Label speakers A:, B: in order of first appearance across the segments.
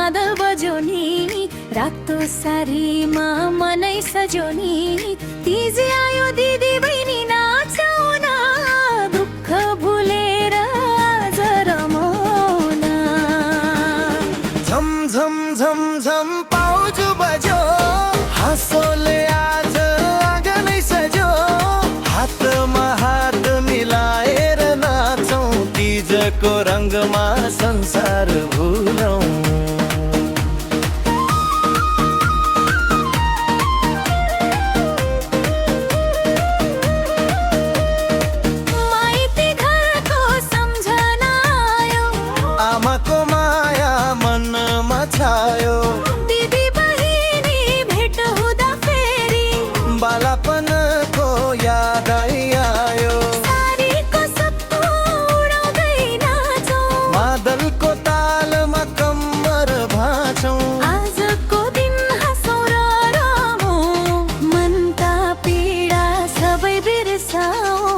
A: मादल बज्यो नि रातो सारीमा मनै सज्यो नि तिज आयो दिदी बहिनी नाचौ न दुःख भुलेर आज रमाउन
B: झम झम झम झम पाउजु बज्यो हाँसोले आज आँगनै सज्यो हातमा हात मिलाएर नाचौँ तीजको रङ्गमा संसार भुलौँ
A: माइती घरको सम्झना आयो
B: आमाको माया मनमा छायो
A: दिदी बहिनी भेट हुँदा फेरि
B: बालापनको याद आयो
A: सारीको सप्पो उडाउँदै नाचौँ
B: मादलको तालमा कम्मर भाँचौँ
A: आजको दिन हाँसौँ र रमौँ मनका पीडा सबै बिर्साउँ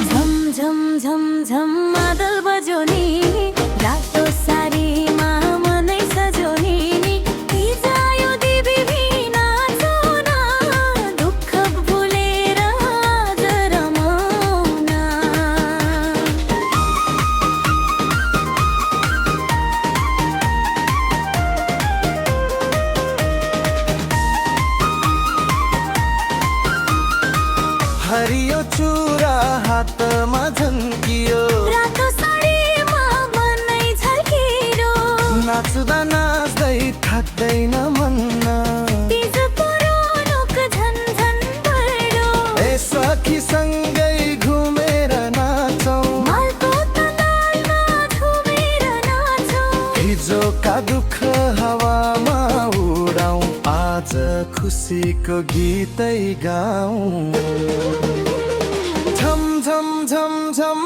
A: झम झम झम झम मादल बज्यो नि रातो सारीमा मनै सज्यो नि तिज आयो दिदी बहिनी नाचौँ न दुःख भुलेर आज रमाउन
B: हरियो चुरा हातमा झन्कियो
A: रातो साडीमा मनै झल्किरो
B: नाच्दा नाच्दै थाक्दैन मन्न
A: तिजको रौनक झन् झन् बढ्यो
B: ए सखीसँगै घुमेर नाचौँ
A: मालको तलालमा झुमेर नाचौँ
B: हिजोका दुःख हावामा उडाउँ आज खुसीको गीतै गाउँ झम झम झम झम